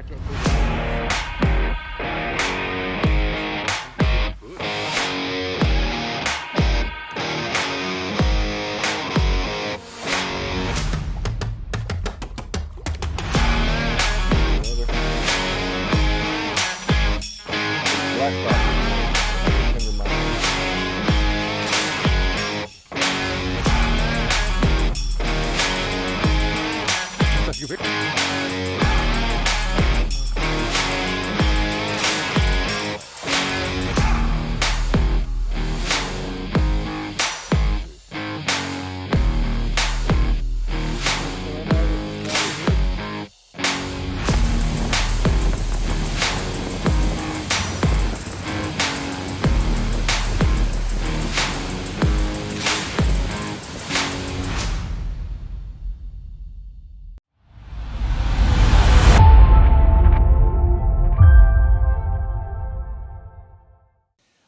back up.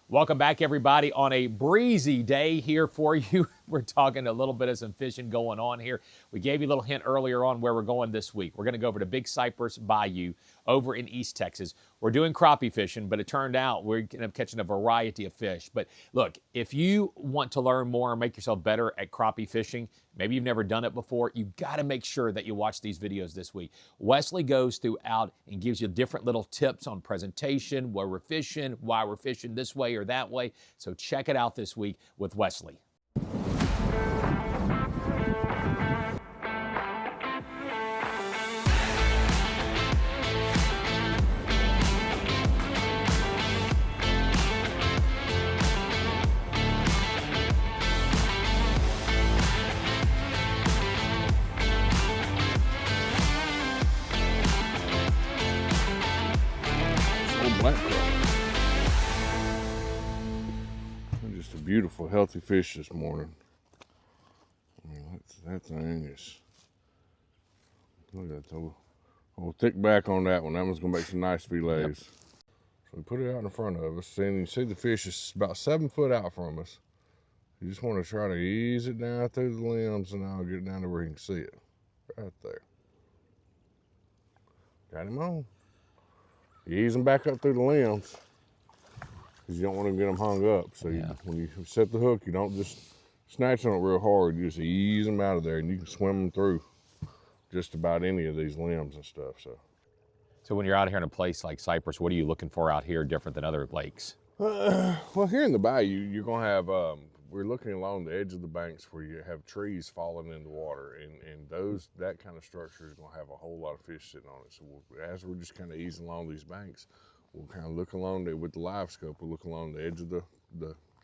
Welcome back, everybody, on a breezy day here for you. We're talking a little bit of some fishing going on here. We gave you a little hint earlier on where we're going this week. We're going to go over to Big Cypress Bayou over in East Texas. We're doing crappie fishing, but it turned out we're going to be catching a variety of fish. But look, if you want to learn more and make yourself better at crappie fishing, maybe you've never done it before, you got to make sure that you watch these videos this week. Wesley goes throughout and gives you different little tips on presentation, where we're fishing, why we're fishing this way or that way. So check it out this week with Wesley. Just a beautiful, healthy fish this morning. I mean, that thing is, look at that old thick back on that one. That one's gonna make some nice fillets. Yep. So we put it out in front of us, and you see the fish is about 7 foot out from us. You just want to try to ease it down through the limbs, and I'll get it down to where you can see it. Right there. Got him on. You ease them back up through the limbs, because you don't want to get them hung up. So when you set the hook, you don't just snatch on it real hard. You just ease them out of there, and you can swim them through just about any of these limbs and stuff. So when you're out here in a place like Cypress, what are you looking for out here different than other lakes? Well, here in the bayou, you're going to have, we're looking along the edge of the banks where you have trees falling in the water, and that kind of structure is going to have a whole lot of fish sitting on it. So as we're just kind of easing along these banks, we'll kind of look along there with the live scope. We'll look along the edge of the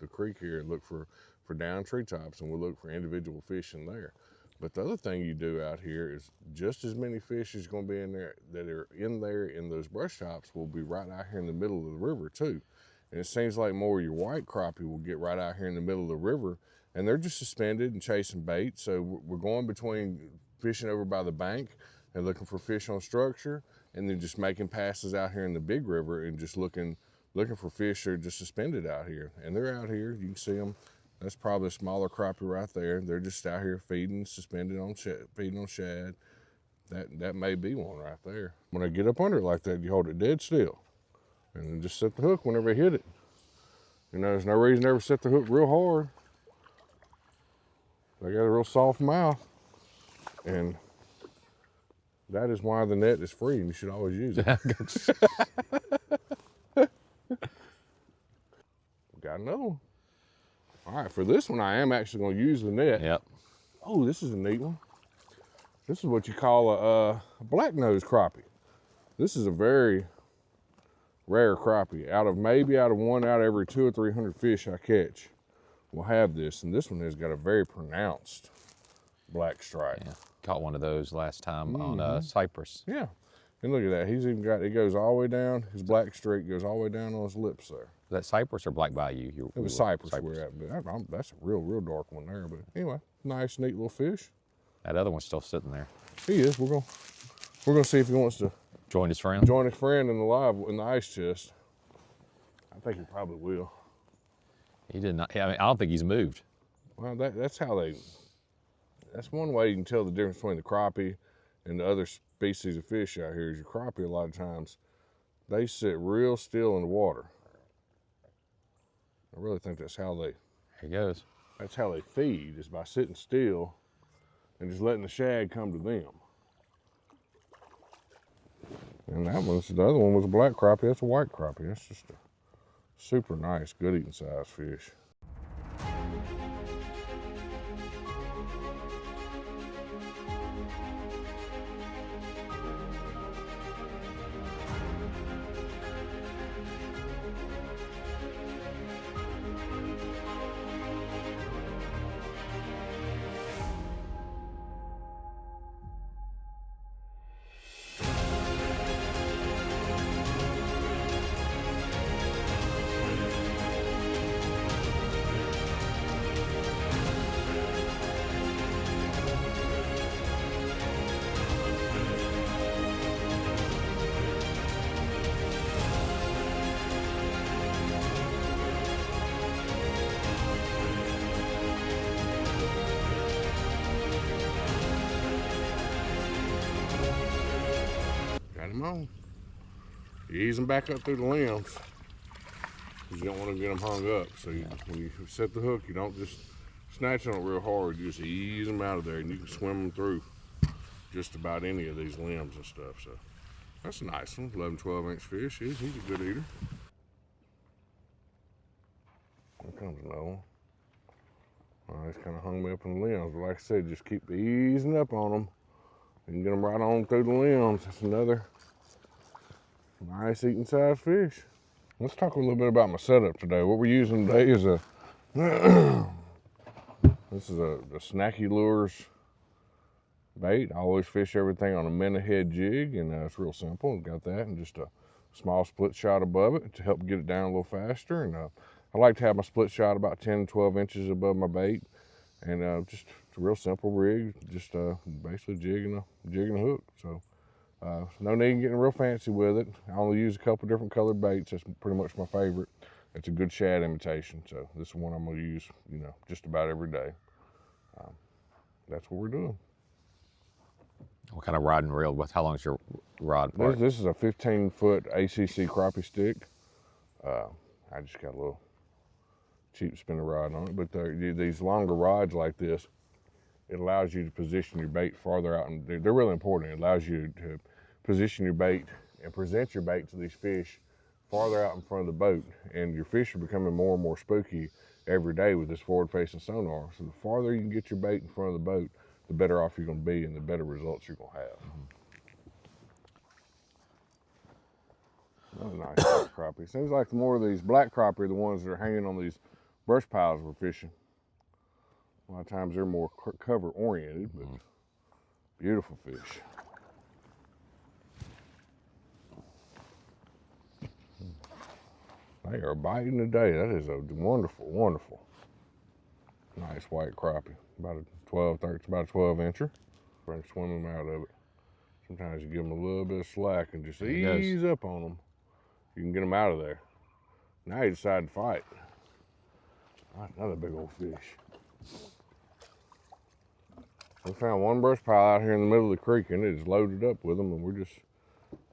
creek here and look for down treetops, and we'll look for individual fish in there. But the other thing you do out here is just as many fish is going to be in there that are in there in those brush tops will be right out here in the middle of the river too. And it seems like more of your white crappie will get right out here in the middle of the river, and they're just suspended and chasing bait. So we're going between fishing over by the bank and looking for fish on structure, and then just making passes out here in the big river and just looking for fish that are just suspended out here. And they're out here, you can see them. That's probably a smaller crappie right there. They're just out here feeding, suspended on feeding on shad. That may be one right there. When I get up under it like that, you hold it dead still, and then just set the hook whenever you hit it. You know, there's no reason to ever set the hook real hard. They got a real soft mouth, and that is why the net is free, and you should always use it. Got another one. All right, for this one, I am actually going to use the net. Yep. Oh, this is a neat one. This is what you call a black-nosed crappie. This is a very rare crappie. Out of one out of every 200 or 300 fish I catch will have this, and this one has got a very pronounced black stripe. Yeah. Caught one of those last time on Cypress. Yeah, and look at that. He's even got, it goes all the way down, his black streak goes all the way down on his lips there. Is that Cypress or Black Bayou? It was Cypress we're at, but that's a real dark one there. But anyway, nice, neat little fish. That other one's still sitting there. He is. We're gonna see if he wants to join his friend. Join his friend in the ice chest. I think he probably will. He did not. I mean, I don't think he's moved. Well, that's one way you can tell the difference between the crappie and the other species of fish out here is your crappie. A lot of times, they sit real still in the water. I really think that's how they. There he goes. That's how they feed, is by sitting still and just letting the shad come to them. And the other one was a black crappie. That's a white crappie. That's just a super nice, good eating size fish. Him on. You ease them back up through the limbs because you don't want to get them hung up. So when you set the hook, you don't just snatch on it real hard. You just ease them out of there, and you can swim them through just about any of these limbs and stuff. So that's a nice one, 11, 12-inch fish. He's a good eater. Here comes another one. He's kind of hung me up in the limbs, but like I said, just keep easing up on them. You can get them right on through the limbs. That's another nice eating size fish. Let's talk a little bit about my setup today. What we're using today is this is the Snacky Lures bait. I always fish everything on a minute head jig, and it's real simple. Got that and just a small split shot above it to help get it down a little faster. And I like to have my split shot about 10 to 12 inches above my bait, and just a real simple rig, just basically jigging a hook. So no need in getting real fancy with it. I only use a couple different colored baits. That's pretty much my favorite. It's a good shad imitation. So this is one I'm gonna use, just about every day. That's what we're doing. What kind of rod and reel? How long is your rod? This is a 15-foot ACC crappie stick. I just got a little cheap spinner rod on it, but these longer rods like this, it allows you to position your bait farther out, and they're really important. It allows you to position your bait and present your bait to these fish farther out in front of the boat, and your fish are becoming more and more spooky every day with this forward-facing sonar. So the farther you can get your bait in front of the boat, the better off you're going to be and the better results you're going to have. Another nice black crappie. Seems like more of these black crappie are the ones that are hanging on these brush piles we're fishing. A lot of times they're more cover oriented, but beautiful fish. They are biting today. That is a wonderful, wonderful, nice white crappie. About a 12 incher. Bring swimming out of it. Sometimes you give them a little bit of slack and just ease up on them. You can get them out of there. Now you decide to fight. Another big old fish. We found one brush pile out here in the middle of the creek, and it is loaded up with them, and we're just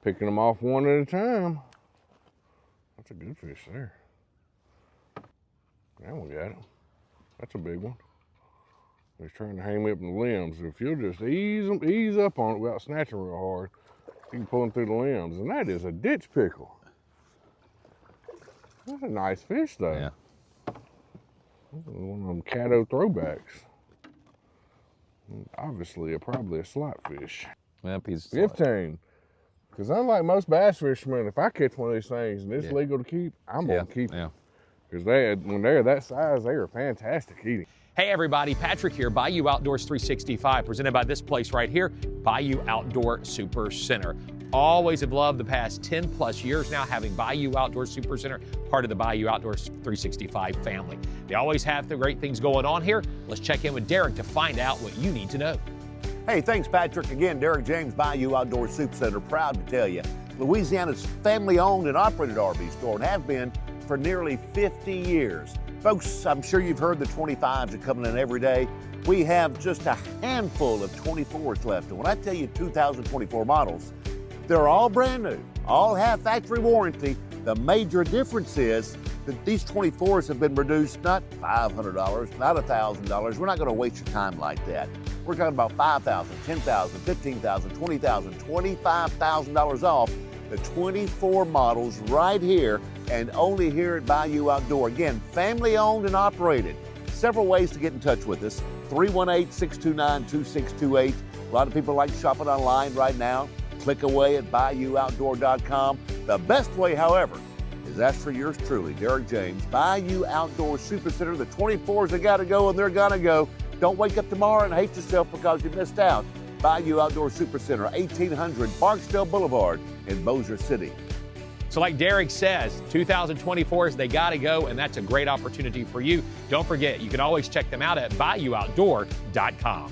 picking them off one at a time. That's a good fish there. That one got it. That's a big one. He's trying to hang me up in the limbs. If you'll just ease up on it without snatching real hard, you can pull them through the limbs. And that is a ditch pickle. That's a nice fish, though. Yeah. That's one of them Caddo throwbacks. Obviously, probably a slot fish. Yep, he's 15. Because unlike most bass fishermen, if I catch one of these things and it's legal to keep, I'm going to keep them. Because when they're that size, they are fantastic eating. Hey everybody, Patrick here, Bayou Outdoors 365, presented by this place right here, Bayou Outdoor Super Center. Always have loved the past 10 plus years now having Bayou Outdoor Super Center, part of the Bayou Outdoors 365 family. They always have the great things going on here. Let's check in with Derek to find out what you need to know. Hey, thanks Patrick. Again, Derek James, Bayou Outdoor Super Center, proud to tell you, Louisiana's family-owned and operated RV store and have been for nearly 50 years. Folks, I'm sure you've heard the 25s are coming in every day. We have just a handful of 24s left. And when I tell you 2024 models, they're all brand new, all have factory warranty. The major difference is that these 24s have been reduced not $500, not $1,000. We're not going to waste your time like that. We're talking about $5,000, $10,000, $15,000, $20,000, $25,000 off the 24 models right here and only here at Bayou Outdoor. Again, family owned and operated. Several ways to get in touch with us. 318-629-2628. A lot of people like shopping online right now. Click away at BayouOutdoor.com. The best way, however, is ask for yours truly, Derek James, Bayou Outdoor Supercenter. The 24s have got to go, and they're going to go. Don't wake up tomorrow and hate yourself because you missed out. Bayou Outdoor Supercenter, 1800 Barksdale Boulevard in Bossier City. So like Derek says, 2024s, they got to go, and that's a great opportunity for you. Don't forget, you can always check them out at BayouOutdoor.com.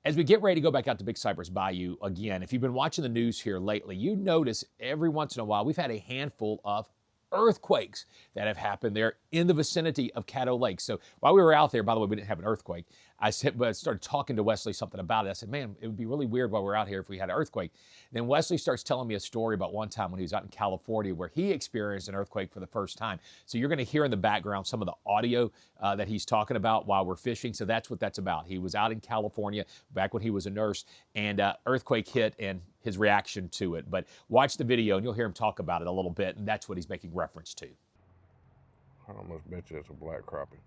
As we get ready to go back out to Big Cypress Bayou again, if you've been watching the news here lately, you notice every once in a while we've had a handful of earthquakes that have happened there in the vicinity of Caddo Lake. So while we were out there, by the way, we didn't have an earthquake. I started talking to Wesley something about it. I said, man, it would be really weird while we're out here if we had an earthquake. Then Wesley starts telling me a story about one time when he was out in California where he experienced an earthquake for the first time. So you're going to hear in the background some of the audio that he's talking about while we're fishing. So that's what that's about. He was out in California back when he was a nurse, and earthquake hit and his reaction to it. But watch the video and you'll hear him talk about it a little bit, and that's what he's making reference to. I almost bet you it's a black crappie.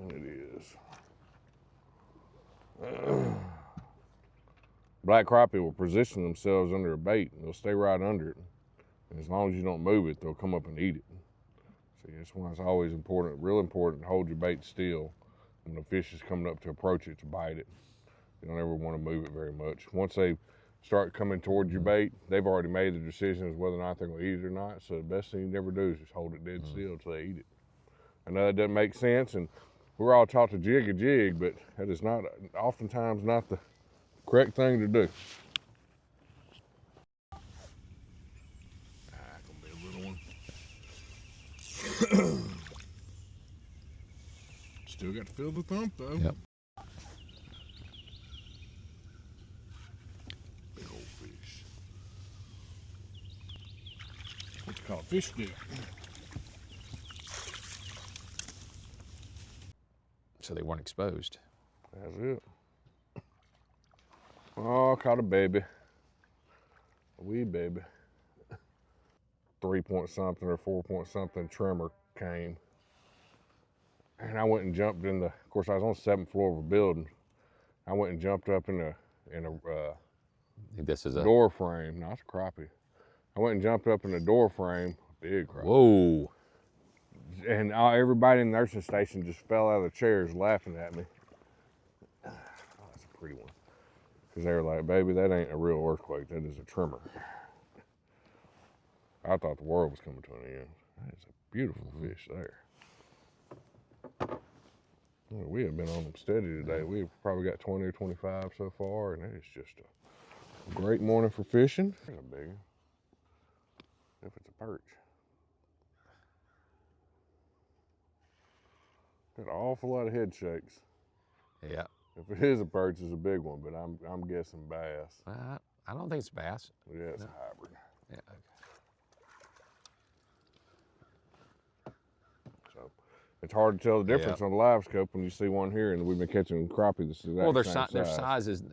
It is. Black crappie will position themselves under a bait and they'll stay right under it. And as long as you don't move it, they'll come up and eat it. So that's why it's always important, real important, to hold your bait still when the fish is coming up to approach it to bite it. You don't ever want to move it very much. Once they start coming towards your bait, they've already made the decision as whether or not they're going to eat it or not. So the best thing you never do is just hold it dead still until they eat it. I know that doesn't make sense, and we're all taught to jig a jig, but that is not, oftentimes not the correct thing to do. Gonna be a little one. Still got to feel the thump though. Yep. Big old fish. What you call a fish stick. So they weren't exposed. That's it. Oh, caught a baby. A wee baby. 3-point something or 4-point something trimmer came. And I went and jumped in the, of course I was on the 7th floor of a building. I went and jumped up in a This is a door frame. No, it's a crappie. I went and jumped up in the door frame, big crappie. Whoa. And everybody in the nursing station just fell out of the chairs laughing at me. Oh, that's a pretty one. Because they were like, baby, that ain't a real earthquake. That is a tremor. I thought the world was coming to an end. That is a beautiful fish there. Well, we have been on them steady today. We've probably got 20 or 25 so far, and it's just a great morning for fishing. There's a big one. If it's a perch. Got an awful lot of head shakes. Yeah. If it is a perch, it's a big one, but I'm guessing bass. I don't think it's bass. Yeah, it's a hybrid. Yeah. Okay. So it's hard to tell the difference on the live scope when you see one here, and we've been catching crappie this exact Well, their same their size is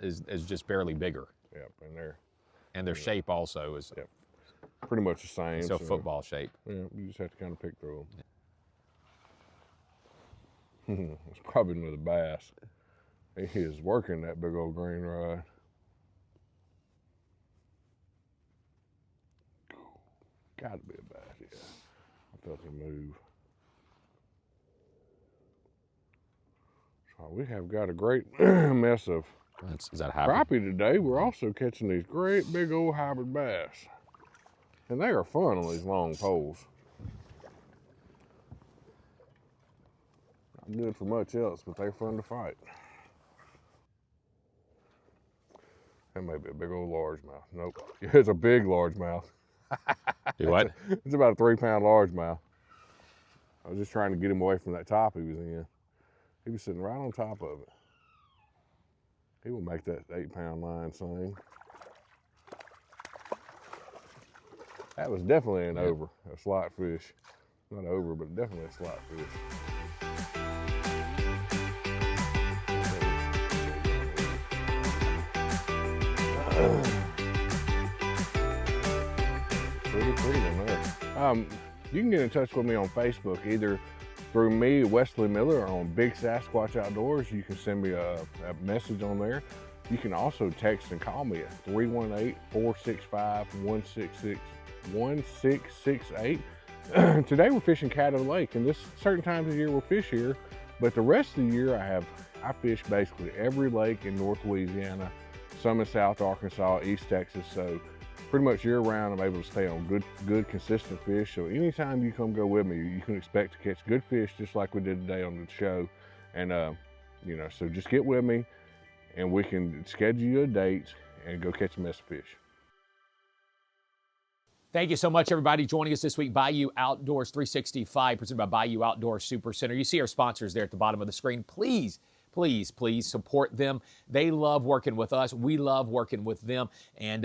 just barely bigger, Yep, and they're and their shape also is pretty much the same. so football shape. Yeah, you just have to kind of pick through them. It's probably another bass. He is working that big old green rod. Got to be a bass, yeah. I felt him move. So we have got a great mess of Is that hybrid? crappie today. We're also catching these great big old hybrid bass. And they are fun on these long poles. Not good for much else, but they're fun to fight. That may be a big old largemouth. Nope. It's a big largemouth. Do what? It's about a 3-pound largemouth. I was just trying to get him away from that top he was in. He was sitting right on top of it. He will make that 8-pound line sing. That was definitely an over, a slot fish. Not over, but definitely a slot fish. Pretty one there. You can get in touch with me on Facebook, either through me, Wesley Miller, or on Big Sasquatch Outdoors. You can send me a message on there. You can also text and call me at 318-465-1668. Today we're fishing Caddo Lake, and this certain times of year we'll fish here, but the rest of the year I fish basically every lake in North Louisiana, some in South Arkansas, East Texas, so pretty much year round I'm able to stay on good consistent fish. So anytime you come go with me, you can expect to catch good fish just like we did today on the show. And you know, so just get with me and we can schedule you a date and go catch a mess of fish. Thank you so much, everybody, joining us this week. Bayou Outdoors 365, presented by Bayou Outdoor Super Center. You see our sponsors there at the bottom of the screen. Please, please, please support them. They love working with us. We love working with them. And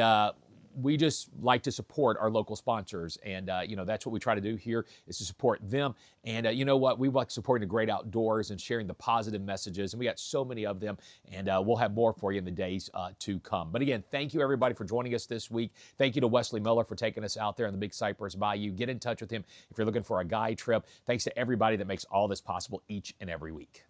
we just like to support our local sponsors. And, you know, that's what we try to do here, is to support them. And you know what? We like supporting the great outdoors and sharing the positive messages. And we got so many of them. And we'll have more for you in the days to come. But again, thank you, everybody, for joining us this week. Thank you to Wesley Miller for taking us out there in the Big Cypress Bayou. Get in touch with him if you're looking for a guide trip. Thanks to everybody that makes all this possible each and every week.